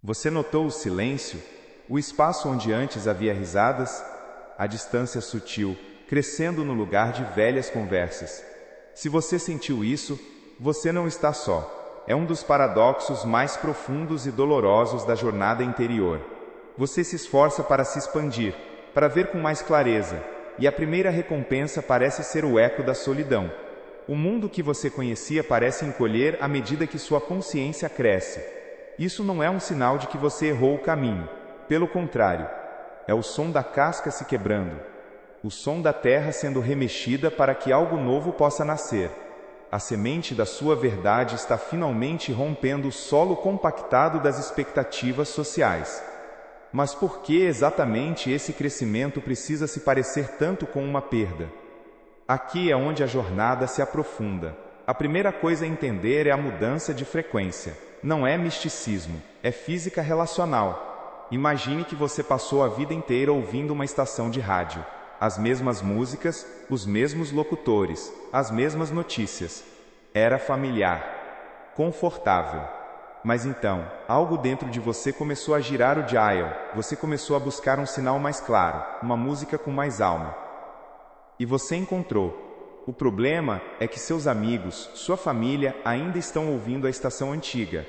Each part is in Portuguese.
Você notou o silêncio? O espaço onde antes havia risadas? A distância sutil, crescendo no lugar de velhas conversas. Se você sentiu isso, você não está só. É um dos paradoxos mais profundos e dolorosos da jornada interior. Você se esforça para se expandir, para ver com mais clareza, e a primeira recompensa parece ser o eco da solidão. O mundo que você conhecia parece encolher à medida que sua consciência cresce. Isso não é um sinal de que você errou o caminho. Pelo contrário, é o som da casca se quebrando, o som da terra sendo remexida para que algo novo possa nascer. A semente da sua verdade está finalmente rompendo o solo compactado das expectativas sociais. Mas por que exatamente esse crescimento precisa se parecer tanto com uma perda? Aqui é onde a jornada se aprofunda. A primeira coisa a entender é a mudança de frequência. Não é misticismo, é física relacional. Imagine que você passou a vida inteira ouvindo uma estação de rádio. As mesmas músicas, os mesmos locutores, as mesmas notícias. Era familiar, confortável. Mas então, algo dentro de você começou a girar o dial, você começou a buscar um sinal mais claro, uma música com mais alma. E você encontrou. O problema é que seus amigos, sua família, ainda estão ouvindo a estação antiga.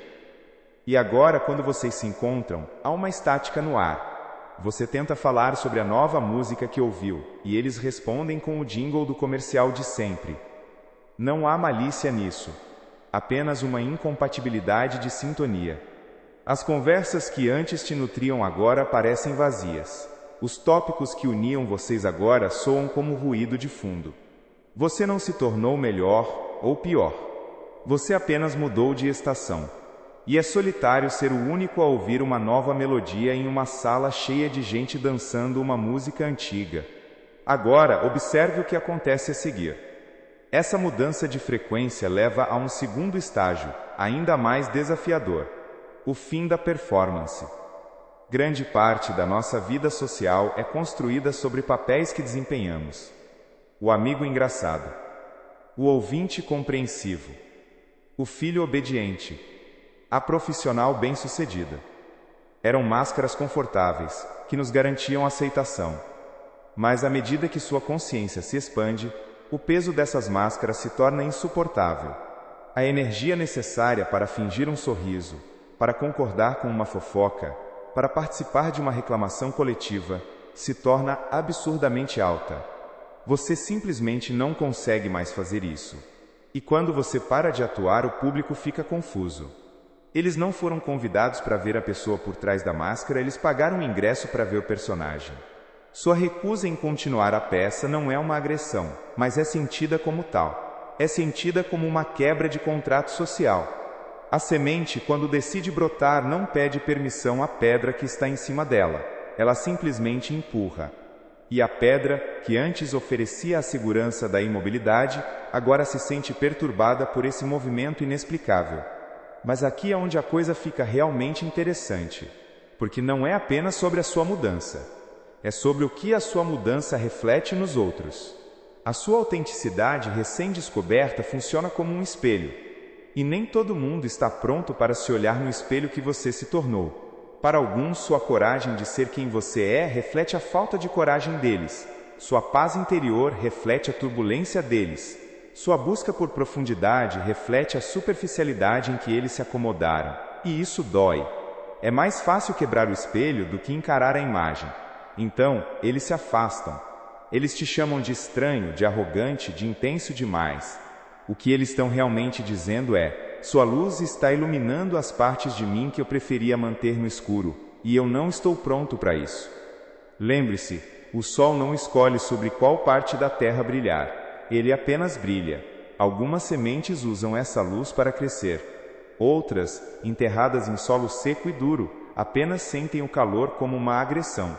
E agora, quando vocês se encontram, há uma estática no ar. Você tenta falar sobre a nova música que ouviu, e eles respondem com o jingle do comercial de sempre. Não há malícia nisso. Apenas uma incompatibilidade de sintonia. As conversas que antes te nutriam agora parecem vazias. Os tópicos que uniam vocês agora soam como ruído de fundo. Você não se tornou melhor ou pior. Você apenas mudou de estação. E é solitário ser o único a ouvir uma nova melodia em uma sala cheia de gente dançando uma música antiga. Agora, observe o que acontece a seguir. Essa mudança de frequência leva a um segundo estágio, ainda mais desafiador: o fim da performance. Grande parte da nossa vida social é construída sobre papéis que desempenhamos. O amigo engraçado, o ouvinte compreensivo, o filho obediente, a profissional bem-sucedida. Eram máscaras confortáveis, que nos garantiam aceitação. Mas à medida que sua consciência se expande, o peso dessas máscaras se torna insuportável. A energia necessária para fingir um sorriso, para concordar com uma fofoca, para participar de uma reclamação coletiva, se torna absurdamente alta. Você simplesmente não consegue mais fazer isso. E quando você para de atuar, o público fica confuso. Eles não foram convidados para ver a pessoa por trás da máscara, eles pagaram um ingresso para ver o personagem. Sua recusa em continuar a peça não é uma agressão, mas é sentida como tal. É sentida como uma quebra de contrato social. A semente, quando decide brotar, não pede permissão à pedra que está em cima dela. Ela simplesmente empurra. E a pedra, que antes oferecia a segurança da imobilidade, agora se sente perturbada por esse movimento inexplicável. Mas aqui é onde a coisa fica realmente interessante, porque não é apenas sobre a sua mudança. É sobre o que a sua mudança reflete nos outros. A sua autenticidade recém-descoberta funciona como um espelho. E nem todo mundo está pronto para se olhar no espelho que você se tornou. Para alguns, sua coragem de ser quem você é reflete a falta de coragem deles. Sua paz interior reflete a turbulência deles. Sua busca por profundidade reflete a superficialidade em que eles se acomodaram. E isso dói. É mais fácil quebrar o espelho do que encarar a imagem. Então, eles se afastam. Eles te chamam de estranho, de arrogante, de intenso demais. O que eles estão realmente dizendo é: sua luz está iluminando as partes de mim que eu preferia manter no escuro, e eu não estou pronto para isso. Lembre-se, o sol não escolhe sobre qual parte da terra brilhar. Ele apenas brilha. Algumas sementes usam essa luz para crescer. Outras, enterradas em solo seco e duro, apenas sentem o calor como uma agressão.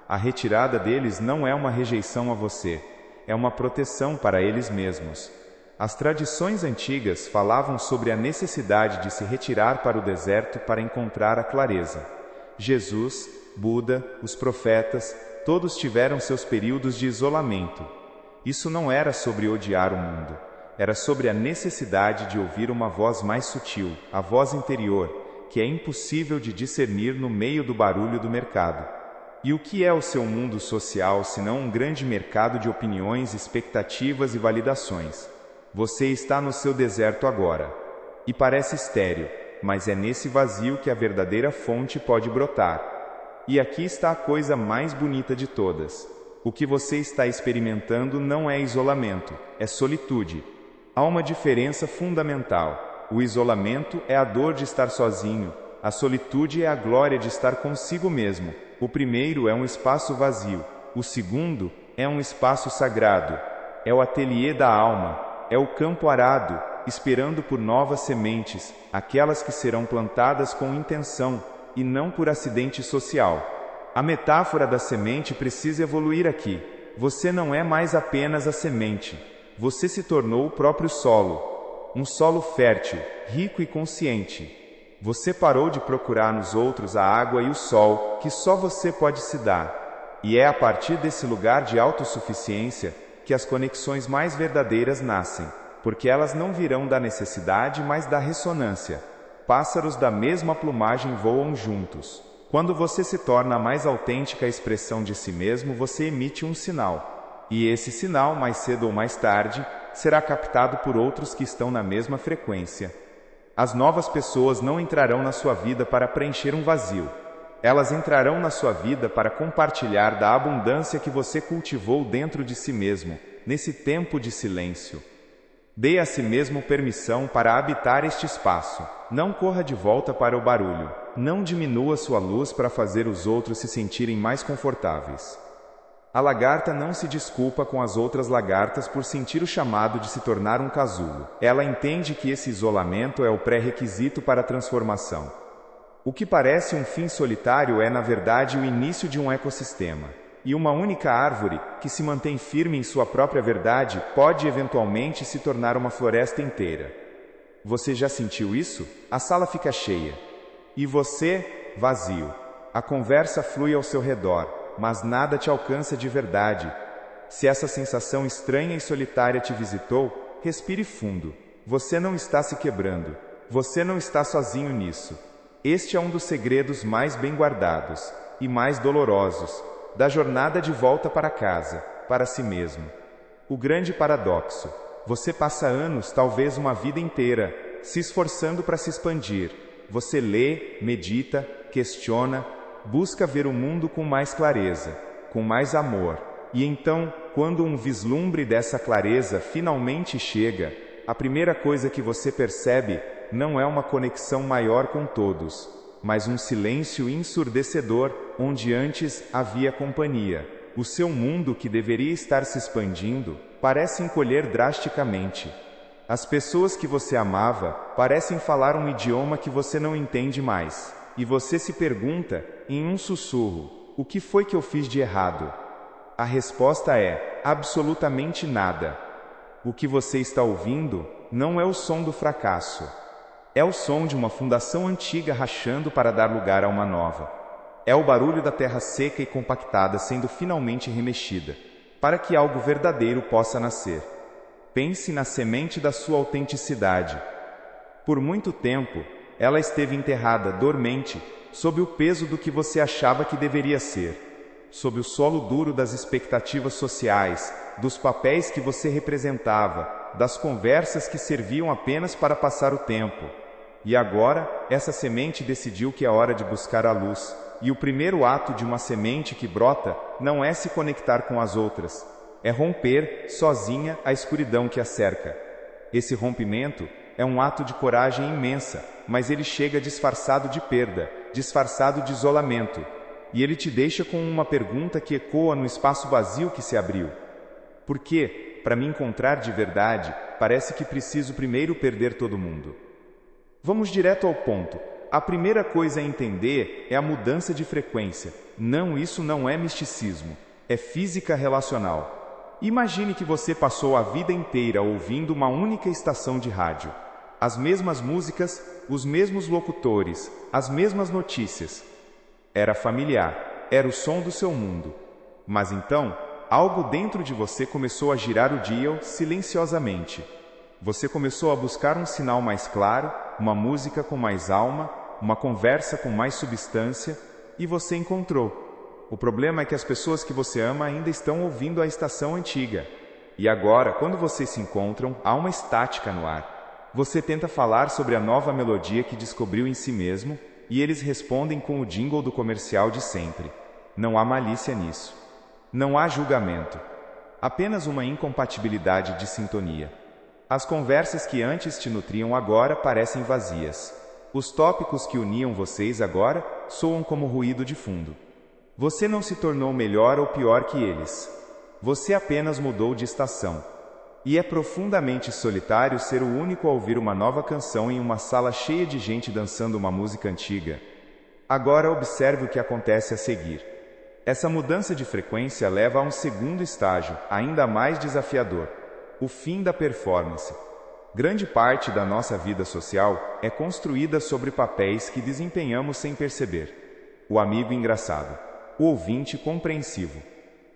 A retirada deles não é uma rejeição a você, é uma proteção para eles mesmos. As tradições antigas falavam sobre a necessidade de se retirar para o deserto para encontrar a clareza. Jesus, Buda, os profetas, todos tiveram seus períodos de isolamento. Isso não era sobre odiar o mundo, era sobre a necessidade de ouvir uma voz mais sutil, a voz interior, que é impossível de discernir no meio do barulho do mercado. E o que é o seu mundo social senão um grande mercado de opiniões, expectativas e validações? Você está no seu deserto agora. E parece estéril, mas é nesse vazio que a verdadeira fonte pode brotar. E aqui está a coisa mais bonita de todas. O que você está experimentando não é isolamento, é solitude. Há uma diferença fundamental. O isolamento é a dor de estar sozinho, a solitude é a glória de estar consigo mesmo. O primeiro é um espaço vazio, o segundo é um espaço sagrado. É o ateliê da alma, é o campo arado, esperando por novas sementes, aquelas que serão plantadas com intenção e não por acidente social. A metáfora da semente precisa evoluir aqui. Você não é mais apenas a semente. Você se tornou o próprio solo. Um solo fértil, rico e consciente. Você parou de procurar nos outros a água e o sol, que só você pode se dar. E é a partir desse lugar de autossuficiência que as conexões mais verdadeiras nascem, porque elas não virão da necessidade, mas da ressonância. Pássaros da mesma plumagem voam juntos. Quando você se torna a mais autêntica expressão de si mesmo, você emite um sinal. E esse sinal, mais cedo ou mais tarde, será captado por outros que estão na mesma frequência. As novas pessoas não entrarão na sua vida para preencher um vazio. Elas entrarão na sua vida para compartilhar da abundância que você cultivou dentro de si mesmo, nesse tempo de silêncio. Dê a si mesmo permissão para habitar este espaço. Não corra de volta para o barulho. Não diminua sua luz para fazer os outros se sentirem mais confortáveis. A lagarta não se desculpa com as outras lagartas por sentir o chamado de se tornar um casulo. Ela entende que esse isolamento é o pré-requisito para a transformação. O que parece um fim solitário é, na verdade, o início de um ecossistema. E uma única árvore, que se mantém firme em sua própria verdade, pode eventualmente se tornar uma floresta inteira. Você já sentiu isso? A sala fica cheia. E você, vazio. A conversa flui ao seu redor, mas nada te alcança de verdade. Se essa sensação estranha e solitária te visitou, respire fundo. Você não está se quebrando. Você não está sozinho nisso. Este é um dos segredos mais bem guardados e mais dolorosos da jornada de volta para casa, para si mesmo. O grande paradoxo: você passa anos, talvez uma vida inteira, se esforçando para se expandir. Você lê, medita, questiona, busca ver o mundo com mais clareza, com mais amor. E então, quando um vislumbre dessa clareza finalmente chega, a primeira coisa que você percebe não é uma conexão maior com todos, mas um silêncio ensurdecedor, onde antes havia companhia. O seu mundo, que deveria estar se expandindo, parece encolher drasticamente. As pessoas que você amava parecem falar um idioma que você não entende mais. E você se pergunta, em um sussurro, o que foi que eu fiz de errado? A resposta é, absolutamente nada. O que você está ouvindo não é o som do fracasso. É o som de uma fundação antiga rachando para dar lugar a uma nova. É o barulho da terra seca e compactada sendo finalmente remexida, para que algo verdadeiro possa nascer. Pense na semente da sua autenticidade. Por muito tempo, ela esteve enterrada, dormente, sob o peso do que você achava que deveria ser, sob o solo duro das expectativas sociais, dos papéis que você representava, das conversas que serviam apenas para passar o tempo. E agora, essa semente decidiu que é hora de buscar a luz, e o primeiro ato de uma semente que brota não é se conectar com as outras, é romper, sozinha, a escuridão que a cerca. Esse rompimento é um ato de coragem imensa, mas ele chega disfarçado de perda, disfarçado de isolamento, e ele te deixa com uma pergunta que ecoa no espaço vazio que se abriu. Por quê? Para me encontrar de verdade, parece que preciso primeiro perder todo mundo. Vamos direto ao ponto. A primeira coisa a entender é a mudança de frequência. Não, isso não é misticismo. É física relacional. Imagine que você passou a vida inteira ouvindo uma única estação de rádio. As mesmas músicas, os mesmos locutores, as mesmas notícias. Era familiar, era o som do seu mundo. Mas então, algo dentro de você começou a girar o dial silenciosamente. Você começou a buscar um sinal mais claro, uma música com mais alma, uma conversa com mais substância, e você encontrou. O problema é que as pessoas que você ama ainda estão ouvindo a estação antiga. E agora, quando vocês se encontram, há uma estática no ar. Você tenta falar sobre a nova melodia que descobriu em si mesmo, e eles respondem com o jingle do comercial de sempre. Não há malícia nisso. Não há julgamento. Apenas uma incompatibilidade de sintonia. As conversas que antes te nutriam agora parecem vazias. Os tópicos que uniam vocês agora soam como ruído de fundo. Você não se tornou melhor ou pior que eles. Você apenas mudou de estação. E é profundamente solitário ser o único a ouvir uma nova canção em uma sala cheia de gente dançando uma música antiga. Agora observe o que acontece a seguir. Essa mudança de frequência leva a um segundo estágio, ainda mais desafiador: o fim da performance. Grande parte da nossa vida social é construída sobre papéis que desempenhamos sem perceber. O amigo engraçado, o ouvinte compreensivo,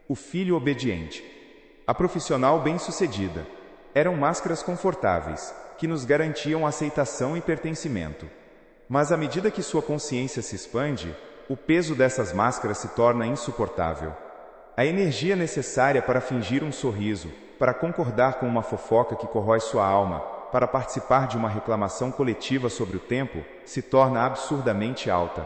o filho obediente, a profissional bem-sucedida. Eram máscaras confortáveis, que nos garantiam aceitação e pertencimento. Mas à medida que sua consciência se expande, o peso dessas máscaras se torna insuportável. A energia necessária para fingir um sorriso, para concordar com uma fofoca que corrói sua alma, para participar de uma reclamação coletiva sobre o tempo, se torna absurdamente alta.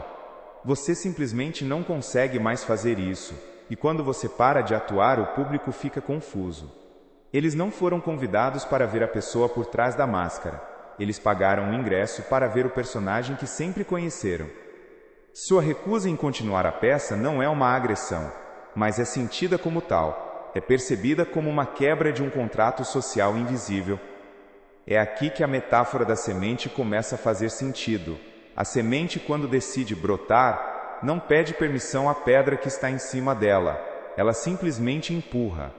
Você simplesmente não consegue mais fazer isso, e quando você para de atuar, o público fica confuso. Eles não foram convidados para ver a pessoa por trás da máscara. Eles pagaram um ingresso para ver o personagem que sempre conheceram. Sua recusa em continuar a peça não é uma agressão, mas é sentida como tal. É percebida como uma quebra de um contrato social invisível. É aqui que a metáfora da semente começa a fazer sentido. A semente, quando decide brotar, não pede permissão à pedra que está em cima dela. Ela simplesmente empurra.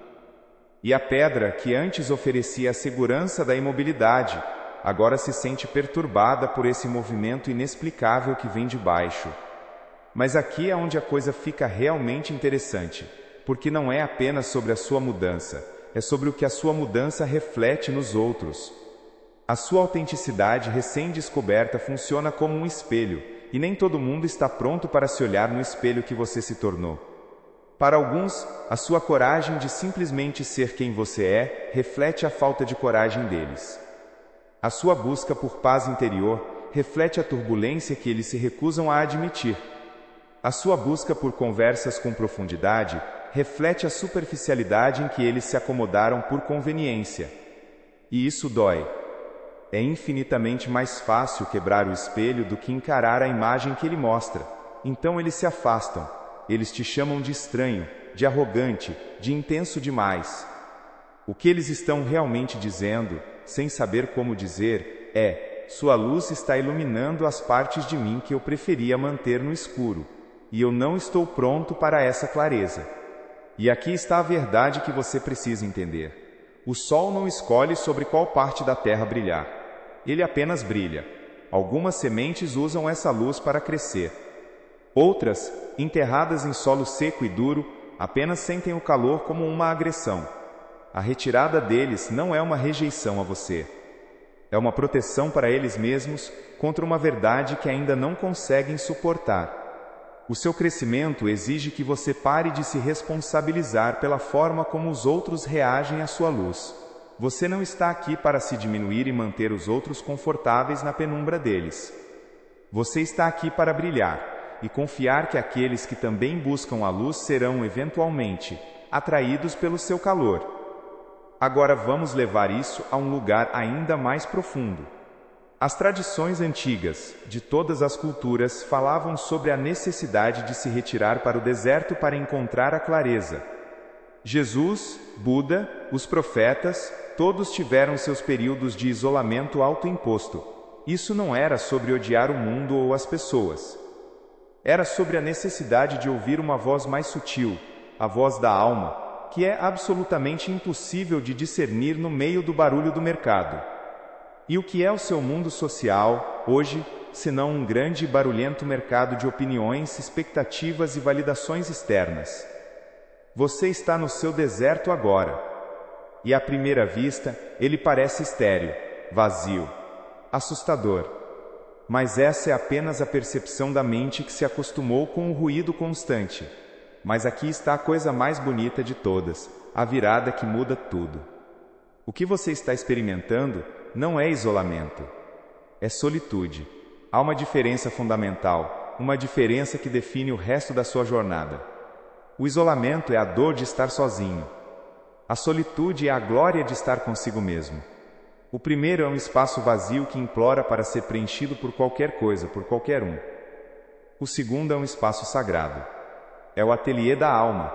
E a pedra, que antes oferecia a segurança da imobilidade, agora se sente perturbada por esse movimento inexplicável que vem de baixo. Mas aqui é onde a coisa fica realmente interessante, porque não é apenas sobre a sua mudança, é sobre o que a sua mudança reflete nos outros. A sua autenticidade recém-descoberta funciona como um espelho, e nem todo mundo está pronto para se olhar no espelho que você se tornou. Para alguns, a sua coragem de simplesmente ser quem você é reflete a falta de coragem deles. A sua busca por paz interior reflete a turbulência que eles se recusam a admitir. A sua busca por conversas com profundidade reflete a superficialidade em que eles se acomodaram por conveniência. E isso dói. É infinitamente mais fácil quebrar o espelho do que encarar a imagem que ele mostra. Então eles se afastam. Eles te chamam de estranho, de arrogante, de intenso demais. O que eles estão realmente dizendo, sem saber como dizer, é: sua luz está iluminando as partes de mim que eu preferia manter no escuro. E eu não estou pronto para essa clareza. E aqui está a verdade que você precisa entender. O sol não escolhe sobre qual parte da terra brilhar. Ele apenas brilha. Algumas sementes usam essa luz para crescer. Outras, enterradas em solo seco e duro, apenas sentem o calor como uma agressão. A retirada deles não é uma rejeição a você. É uma proteção para eles mesmos contra uma verdade que ainda não conseguem suportar. O seu crescimento exige que você pare de se responsabilizar pela forma como os outros reagem à sua luz. Você não está aqui para se diminuir e manter os outros confortáveis na penumbra deles. Você está aqui para brilhar e confiar que aqueles que também buscam a luz serão, eventualmente, atraídos pelo seu calor. Agora vamos levar isso a um lugar ainda mais profundo. As tradições antigas, de todas as culturas, falavam sobre a necessidade de se retirar para o deserto para encontrar a clareza. Jesus, Buda, os profetas, todos tiveram seus períodos de isolamento autoimposto. Isso não era sobre odiar o mundo ou as pessoas. Era sobre a necessidade de ouvir uma voz mais sutil, a voz da alma, que é absolutamente impossível de discernir no meio do barulho do mercado. E o que é o seu mundo social, hoje, senão um grande e barulhento mercado de opiniões, expectativas e validações externas? Você está no seu deserto agora. E à primeira vista, ele parece estéril, vazio, assustador. Mas essa é apenas a percepção da mente que se acostumou com o ruído constante. Mas aqui está a coisa mais bonita de todas, a virada que muda tudo. O que você está experimentando não é isolamento, é solitude. Há uma diferença fundamental, uma diferença que define o resto da sua jornada. O isolamento é a dor de estar sozinho. A solitude é a glória de estar consigo mesmo. O primeiro é um espaço vazio que implora para ser preenchido por qualquer coisa, por qualquer um. O segundo é um espaço sagrado. É o ateliê da alma.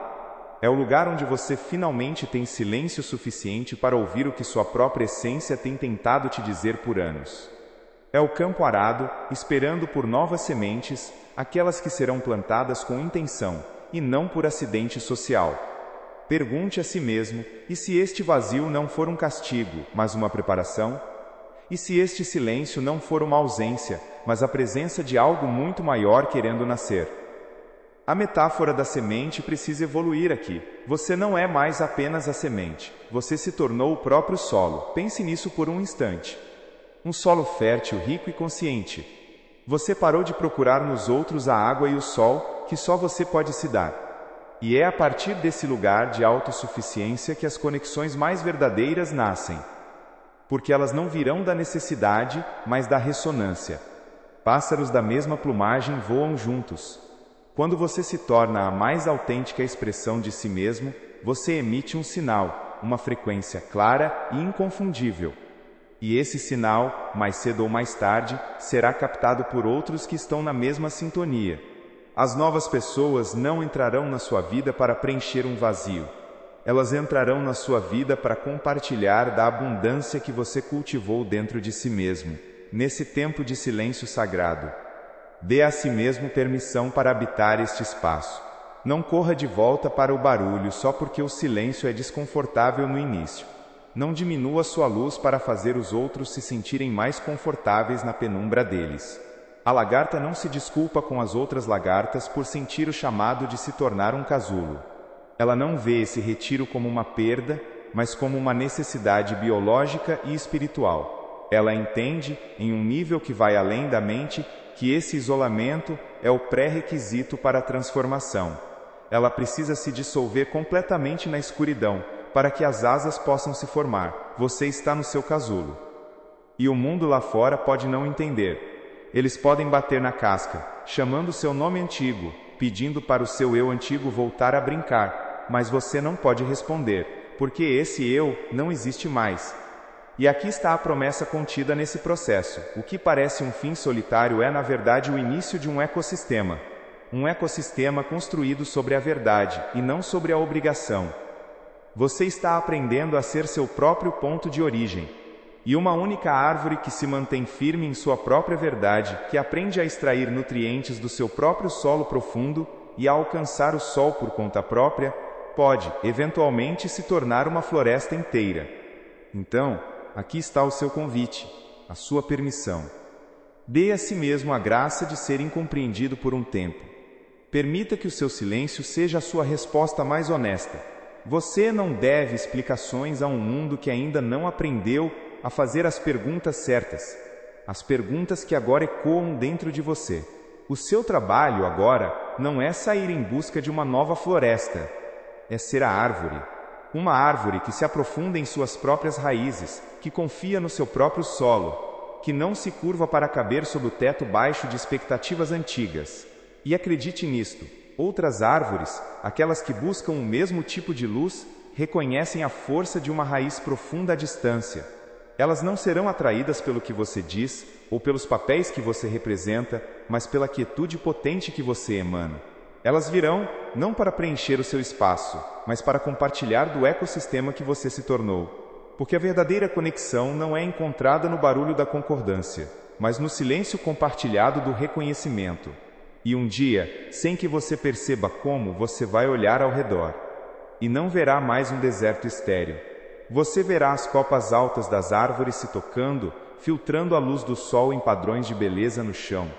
É o lugar onde você finalmente tem silêncio suficiente para ouvir o que sua própria essência tem tentado te dizer por anos. É o campo arado, esperando por novas sementes, aquelas que serão plantadas com intenção, e não por acidente social. Pergunte a si mesmo, e se este vazio não for um castigo, mas uma preparação? E se este silêncio não for uma ausência, mas a presença de algo muito maior querendo nascer? A metáfora da semente precisa evoluir aqui. Você não é mais apenas a semente. Você se tornou o próprio solo. Pense nisso por um instante. Um solo fértil, rico e consciente. Você parou de procurar nos outros a água e o sol, que só você pode se dar. E é a partir desse lugar de autossuficiência que as conexões mais verdadeiras nascem. Porque elas não virão da necessidade, mas da ressonância. Pássaros da mesma plumagem voam juntos. Quando você se torna a mais autêntica expressão de si mesmo, você emite um sinal, uma frequência clara e inconfundível. E esse sinal, mais cedo ou mais tarde, será captado por outros que estão na mesma sintonia. As novas pessoas não entrarão na sua vida para preencher um vazio. Elas entrarão na sua vida para compartilhar da abundância que você cultivou dentro de si mesmo, nesse tempo de silêncio sagrado. Dê a si mesmo permissão para habitar este espaço. Não corra de volta para o barulho só porque o silêncio é desconfortável no início. Não diminua sua luz para fazer os outros se sentirem mais confortáveis na penumbra deles. A lagarta não se desculpa com as outras lagartas por sentir o chamado de se tornar um casulo. Ela não vê esse retiro como uma perda, mas como uma necessidade biológica e espiritual. Ela entende, em um nível que vai além da mente, que esse isolamento é o pré-requisito para a transformação. Ela precisa se dissolver completamente na escuridão, para que as asas possam se formar. Você está no seu casulo. E o mundo lá fora pode não entender. Eles podem bater na casca, chamando seu nome antigo, pedindo para o seu eu antigo voltar a brincar, mas você não pode responder, porque esse eu não existe mais. E aqui está a promessa contida nesse processo. O que parece um fim solitário é, na verdade, o início de um ecossistema. Um ecossistema construído sobre a verdade, e não sobre a obrigação. Você está aprendendo a ser seu próprio ponto de origem. E uma única árvore que se mantém firme em sua própria verdade, que aprende a extrair nutrientes do seu próprio solo profundo e a alcançar o sol por conta própria, pode, eventualmente, se tornar uma floresta inteira. Então, aqui está o seu convite, a sua permissão. Dê a si mesmo a graça de ser incompreendido por um tempo. Permita que o seu silêncio seja a sua resposta mais honesta. Você não deve explicações a um mundo que ainda não aprendeu a fazer as perguntas certas, as perguntas que agora ecoam dentro de você. O seu trabalho agora não é sair em busca de uma nova floresta, é ser a árvore. Uma árvore que se aprofunda em suas próprias raízes, que confia no seu próprio solo, que não se curva para caber sob o teto baixo de expectativas antigas. E acredite nisto, outras árvores, aquelas que buscam o mesmo tipo de luz, reconhecem a força de uma raiz profunda à distância. Elas não serão atraídas pelo que você diz, ou pelos papéis que você representa, mas pela quietude potente que você emana. Elas virão, não para preencher o seu espaço, mas para compartilhar do ecossistema que você se tornou. Porque a verdadeira conexão não é encontrada no barulho da concordância, mas no silêncio compartilhado do reconhecimento. E um dia, sem que você perceba como, você vai olhar ao redor. E não verá mais um deserto estéril. Você verá as copas altas das árvores se tocando, filtrando a luz do sol em padrões de beleza no chão.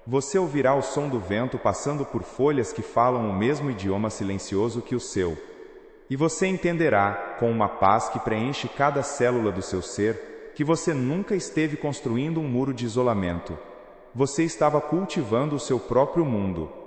Você ouvirá o som do vento passando por folhas que falam o mesmo idioma silencioso que o seu. E você entenderá, com uma paz que preenche cada célula do seu ser, que você nunca esteve construindo um muro de isolamento, Você estava cultivando o seu próprio mundo.